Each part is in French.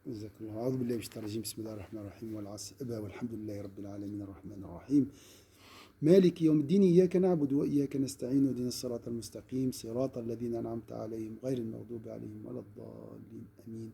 جزاك الله. أعوذ بالله من الشيطان الرجيم. بسم الله الرحمن الرحيم والعصر والحمد لله رب العالمين الرحمن الرحيم مالك يوم الدين إياك نعبد وإياك نستعين اهدنا الصراط المستقيم صراط الذين أنعمت عليهم غير المغضوب عليهم ولا الضالين آمين.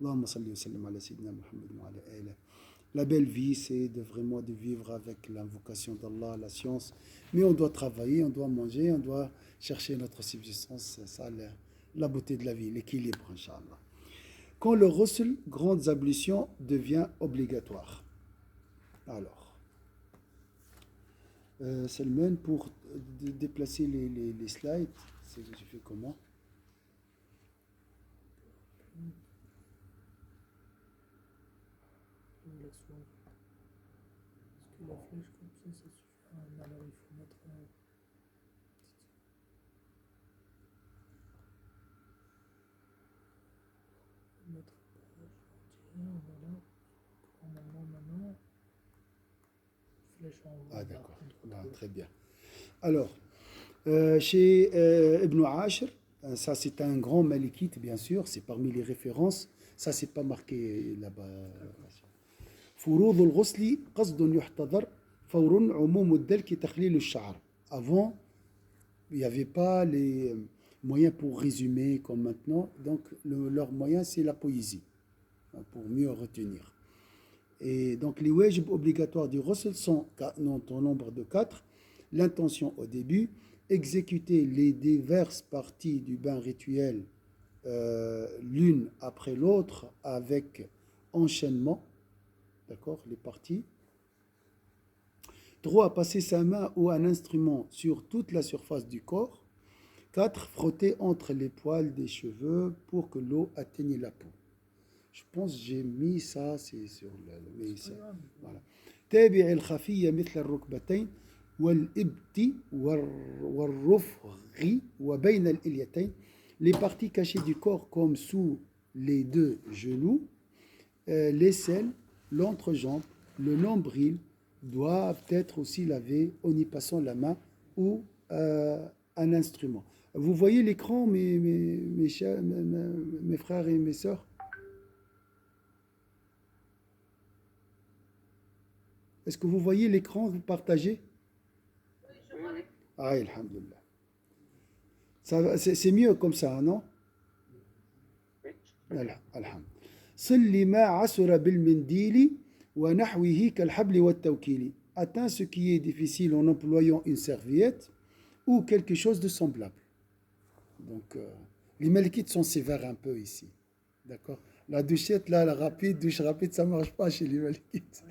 اللهم صل وسلم على سيدنا محمد وعلى آله. La belle vie, c'est de vraiment de vivre avec l'invocation d'Allah, la science. Mais on doit travailler, on doit manger, on doit chercher notre subsistance. C'est ça la beauté de la vie, l'équilibre, Inch'Allah. Quand le ghusl, grandes ablutions, devient obligatoire. Alors, Salman, pour déplacer les slides, je fais comment? Parce que la flèche comme ça suffit. Alors il faut mettre voilà. Maintenant, flèche en haut. Ah d'accord, très bien. Alors, chez Ibn Ashir, ça c'est un grand malikite bien sûr, c'est parmi les références, ça c'est pas marqué là-bas. فروض الغسل قصد يحتضر فور عموم الدلك تخليل الشعر. Avant, il n'y avait pas les moyens pour résumer comme maintenant, donc leur moyen c'est la poésie, pour mieux retenir. Et donc les wajib obligatoires du ghusl sont au nombre de 4. L'intention au début, exécuter les diverses parties du bain rituel l'une après l'autre avec enchaînement, d'accord, les parties. 3. Passer sa main ou un instrument sur toute la surface du corps. 4. Frotter entre les poils des cheveux pour que l'eau atteigne la peau. Je pense que j'ai mis ça, c'est sur le voilà. تابع الخفية مثل الركبتين والإبط والرفغ وبين الإليتين. Les parties cachées du corps comme sous les deux genoux, l'aisselle, l'entrejambe, le nombril doivent être aussi lavés en y passant la main ou un instrument. Vous voyez l'écran, mes frères et mes sœurs? Est-ce que vous voyez l'écran partagé? Oui, je vois l'écran. Ah, alhamdulillah. C'est mieux comme ça, non? Voilà, alhamdulillah. صل ما عسر بالمنديل ونحوه كالحبل والتوكيل. Atteint ce qui est difficile en employant une serviette ou quelque chose de semblable. Donc, les malikites sont sévères un peu ici. D'accord? La douchette, là, la rapide, douche rapide, ça ne marche pas chez les malikites.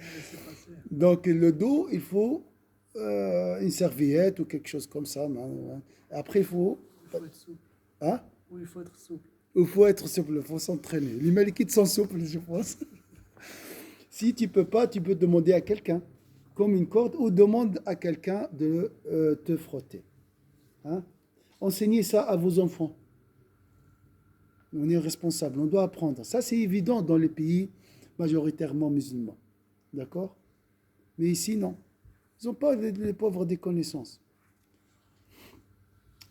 Donc, le dos, il faut une serviette ou quelque chose comme ça. Après, il faut être souple. Hein? Oui, il faut être souple. Il faut être souple, il faut s'entraîner. Les malikites sont souples, je pense. Si tu ne peux pas, tu peux demander à quelqu'un, comme une corde, ou demande à quelqu'un de te frotter. Hein? Enseignez ça à vos enfants. On est responsable, on doit apprendre. Ça, c'est évident dans les pays majoritairement musulmans. D'accord? Mais ici, non. Ils n'ont pas, les pauvres, des connaissances.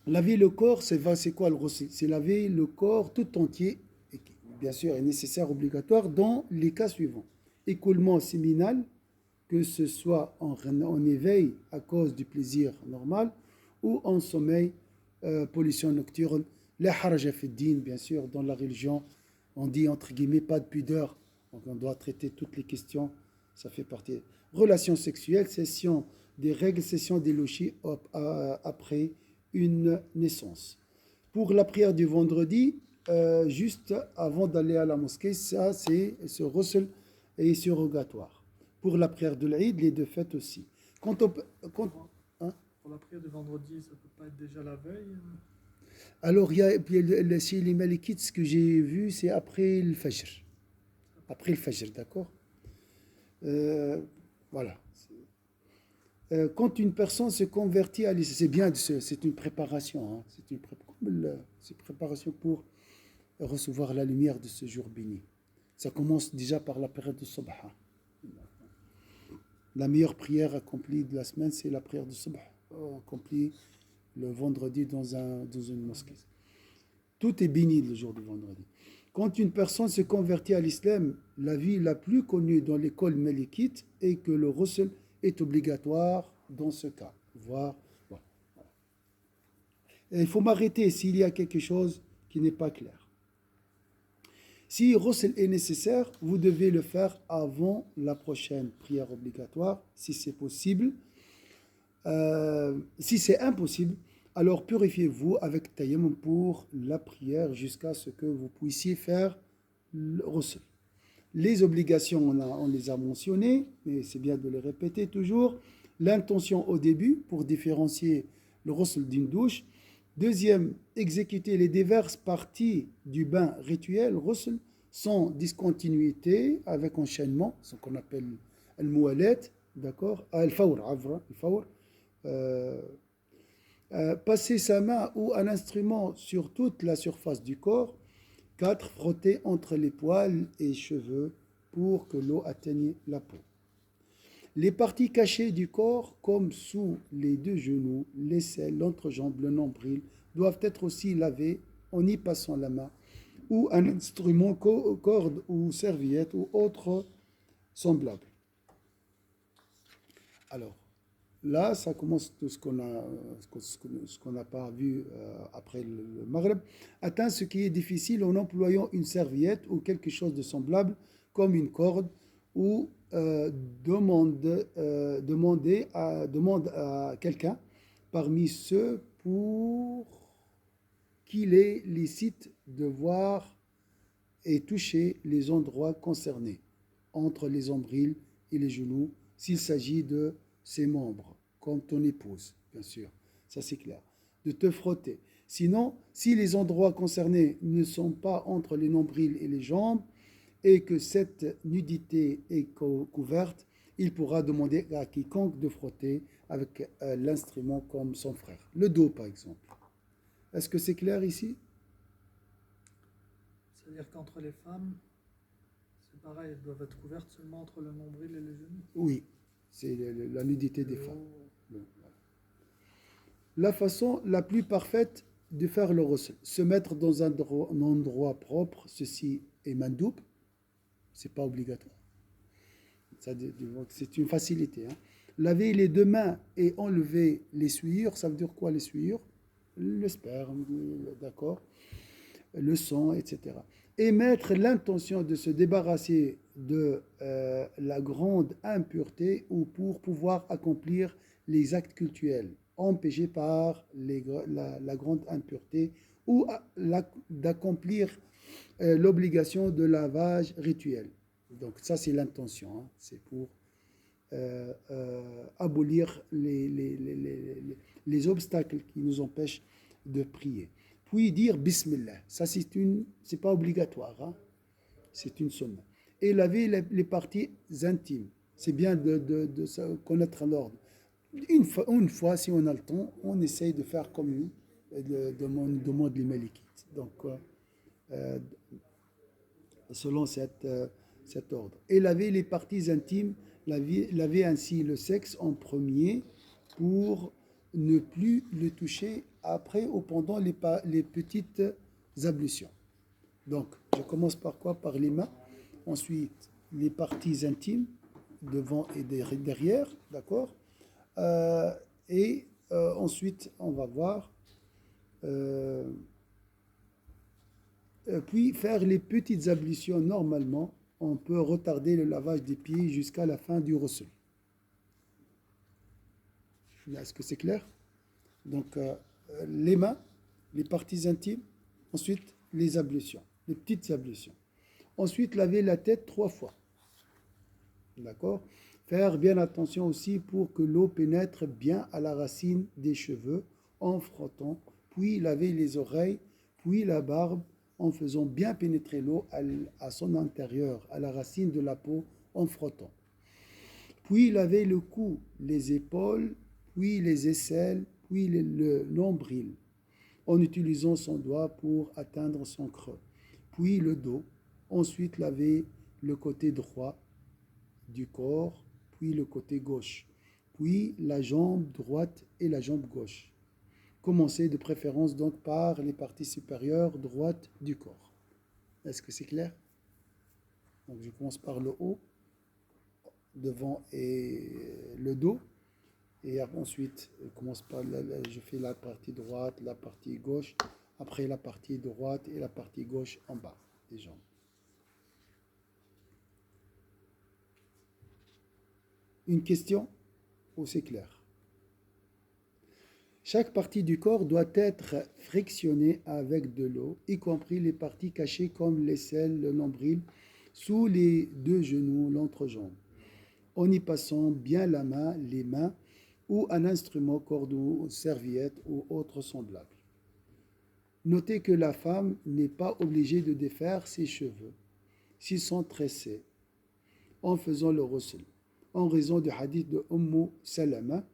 Laver le corps, c'est quoi le ghusl? C'est laver le corps tout entier, et qui, bien sûr, est nécessaire, obligatoire, dans les cas suivants. Écoulement séminal, que ce soit en éveil à cause du plaisir normal, ou en sommeil, pollution nocturne. La haraja fi din, bien sûr, dans la religion, on dit entre guillemets pas de pudeur, donc on doit traiter toutes les questions, ça fait partie. Relations sexuelles, cession des règles, cession des louchis après une naissance. Pour la prière du vendredi, juste avant d'aller à la mosquée, ça c'est ce ghusl est surrogatoire. Pour la prière de l'Aïd, les deux fêtes aussi. Pour la prière du vendredi, ça ne peut pas être déjà la veille? Alors, chez les Malikites, ce que j'ai vu, c'est après le Fajr. Après le Fajr, d'accord? Voilà. Quand une personne se convertit à l'islam, c'est bien, c'est une préparation. Hein, c'est une préparation pour recevoir la lumière de ce jour béni. Ça commence déjà par la période de Subha. La meilleure prière accomplie de la semaine, c'est la prière de Subha, accomplie le vendredi dans une mosquée. Tout est béni le jour du vendredi. Quand une personne se convertit à l'islam, la vie la plus connue dans l'école malikite est que le ghusl est obligatoire dans ce cas. Voir. Voilà. Et il faut m'arrêter s'il y a quelque chose qui n'est pas clair. Si ghusl est nécessaire, vous devez le faire avant la prochaine prière obligatoire, si c'est possible. Si c'est impossible, alors purifiez-vous avec tayammum pour la prière jusqu'à ce que vous puissiez faire le ghusl. Les obligations, on les a mentionnées, mais c'est bien de les répéter toujours. L'intention au début pour différencier le ghusl d'une douche. Deuxième, exécuter les diverses parties du bain rituel ghusl sans discontinuité, avec enchaînement, ce qu'on appelle al-muwalat, d'accord, al-fawr, al-fawr. Euh, Passer sa main ou un instrument sur toute la surface du corps. 4. Frotter entre les poils et cheveux pour que l'eau atteigne la peau. Les parties cachées du corps, comme sous les deux genoux, l'aisselle, l'entrejambe, le nombril, doivent être aussi lavées en y passant la main ou un instrument, corde ou serviette ou autre semblable. Alors, là, ça commence de ce qu'on n'a pas vu après le Maghreb. Atteint ce qui est difficile en employant une serviette ou quelque chose de semblable, comme une corde, ou demande à quelqu'un parmi ceux pour qu'il est licite de voir et toucher les endroits concernés, entre les nombrils et les genoux, s'il s'agit de ses membres, comme ton épouse, bien sûr, ça c'est clair, de te frotter. Sinon, si les endroits concernés ne sont pas entre les nombrils et les jambes, et que cette nudité est couverte, il pourra demander à quiconque de frotter avec l'instrument comme son frère. Le dos, par exemple. Est-ce que c'est clair ici? C'est-à-dire qu'entre les femmes, c'est pareil, elles doivent être couvertes seulement entre le nombril et les genoux. Oui, c'est la nudité des femmes. La façon la plus parfaite de faire le ghusl, se mettre dans un endroit propre, ceci est mandoub, c'est pas obligatoire. C'est une facilité. Hein. Laver les deux mains et enlever les souillures, ça veut dire quoi les souillures? Le sperme, d'accord, le sang, etc. Et mettre l'intention de se débarrasser de la grande impureté ou pour pouvoir accomplir les actes cultuels empêchés par la grande impureté ou d'accomplir l'obligation de lavage rituel. Donc ça c'est l'intention, hein. C'est pour abolir les obstacles qui nous empêchent de prier. Puis dire Bismillah, ça c'est pas obligatoire, hein. C'est une sunna. Et laver les parties intimes, c'est bien de connaître l'ordre. Une fois, si on a le temps, on essaye de faire comme lui, demande les malikites. Donc, selon cet ordre. Et laver les parties intimes, laver ainsi le sexe en premier pour ne plus le toucher après ou pendant les petites ablutions. Donc, je commence par quoi? Par les mains, ensuite les parties intimes, devant et derrière, d'accord, et ensuite, on va voir, puis faire les petites ablutions normalement. On peut retarder le lavage des pieds jusqu'à la fin du ghusl. Est-ce que c'est clair? Donc, les mains, les parties intimes, ensuite les ablutions, les petites ablutions. Ensuite, laver la tête 3 fois. D'accord? Faire bien attention aussi pour que l'eau pénètre bien à la racine des cheveux en frottant, puis laver les oreilles, puis la barbe en faisant bien pénétrer l'eau à son intérieur, à la racine de la peau en frottant. Puis laver le cou, les épaules, puis les aisselles, puis le nombril, en utilisant son doigt pour atteindre son creux. Puis le dos, ensuite laver le côté droit du corps, puis le côté gauche, puis la jambe droite et la jambe gauche. Commencez de préférence donc par les parties supérieures droites du corps. Est-ce que c'est clair? Donc je commence par le haut, devant et le dos. Et ensuite, je commence par je fais la partie droite, la partie gauche, après la partie droite et la partie gauche en bas des jambes. Une question ou c'est clair? Chaque partie du corps doit être frictionnée avec de l'eau, y compris les parties cachées comme l'aisselle, le nombril, sous les deux genoux, l'entrejambe, en y passant bien la main, les mains, ou un instrument, cordeau, serviette ou autre semblable. Notez que la femme n'est pas obligée de défaire ses cheveux s'ils sont tressés en faisant le ghusl, en raison du hadith de Salama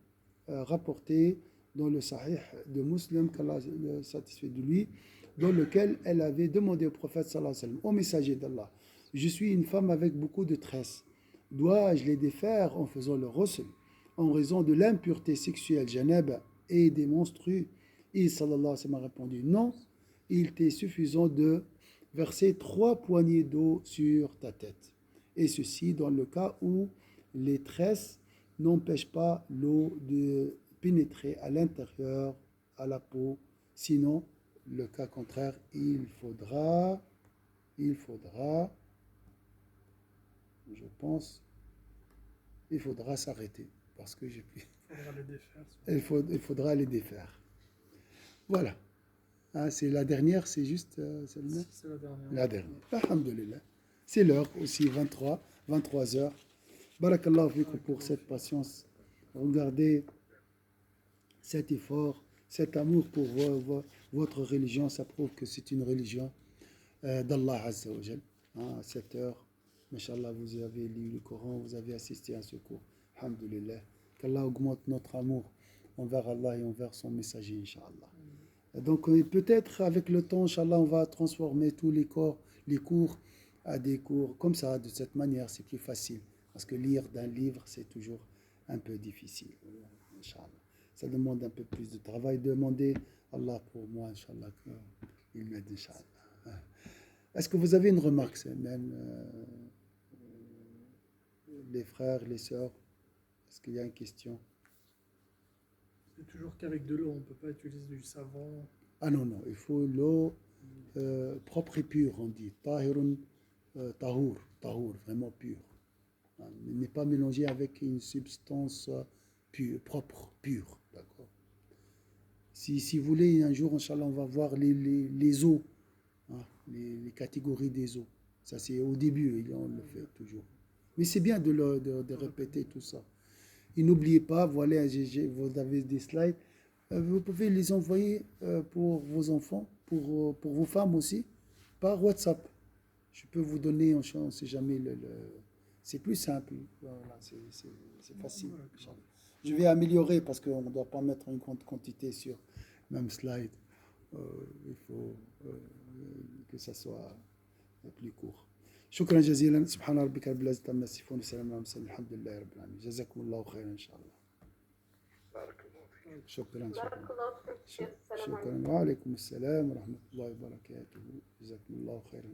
rapporté dans le Sahih de Muslim, qu'Allah est satisfait de lui, dans lequel elle avait demandé au prophète sallallahu alayhi wa sallam, au messager d'Allah, je suis une femme avec beaucoup de tresses, dois-je les défaire en faisant le ghusl en raison de l'impureté sexuelle janab et des menstrues? Et sallallahu alayhi wa sallam a répondu non, il t'est suffisant de verser 3 poignées d'eau sur ta tête. Et ceci dans le cas où les tresses n'empêchent pas l'eau de pénétrer à l'intérieur, à la peau. Sinon, le cas contraire, il faudra, je pense, il faudra s'arrêter parce que j'ai pu. Il faudra les défaire. Voilà. Ah, c'est la dernière, c'est juste celle-là. C'est la dernière. La dernière. Alhamdulillah. C'est l'heure aussi, 23 heures. Barakallahu fikum pour cette patience. Regardez cet effort, cet amour pour votre religion. Ça prouve que c'est une religion d'Allah Azza wa Jal. À 7 heures, Masha'Allah, vous avez lu le Coran, vous avez assisté à ce cours. Alhamdulillah. Qu'Allah augmente notre amour envers Allah et envers son messager, Inch'Allah. Donc peut-être avec le temps, Inch'Allah, on va transformer tous les cours à des cours comme ça, de cette manière, c'est plus facile. Parce que lire d'un livre, c'est toujours un peu difficile. Inch'Allah. Ça demande un peu plus de travail. Demandez à Allah pour moi, Inch'Allah, qu'il m'aide, Inch'Allah. Est-ce que vous avez une remarque, même les frères, les sœurs? Est-ce qu'il y a une question? C'est toujours qu'avec de l'eau, on ne peut pas utiliser du savon. Ah non, non, il faut l'eau propre et pure, on dit. Tahirun, tahour, vraiment pure. Il n'est pas mélangé avec une substance pure, propre, pure. D'accord. Si vous voulez, un jour, Inch'Allah, on va voir les eaux, hein, les catégories des eaux. Ça, c'est au début, on le fait toujours. Mais c'est bien de répéter tout ça. Et n'oubliez pas, voilà, vous avez des slides. Vous pouvez les envoyer pour vos enfants, pour vos femmes aussi, par WhatsApp. Je peux vous donner, on ne sait jamais, c'est plus simple. Voilà, c'est facile. Je vais améliorer parce qu'on ne doit pas mettre une grande quantité sur même slide. Il faut que ça soit plus court. شكرا جزيلا سبحان ربك رب العزة عما يصفون وسلام على المرسلين الحمد لله رب العالمين جزاكم الله خيرا إن شاء الله. بارك الله فيك. شكرا بارك الله فيك. السلام عليكم. شكرا وعليكم السلام ورحمة الله وبركاته جزاكم الله خيرا.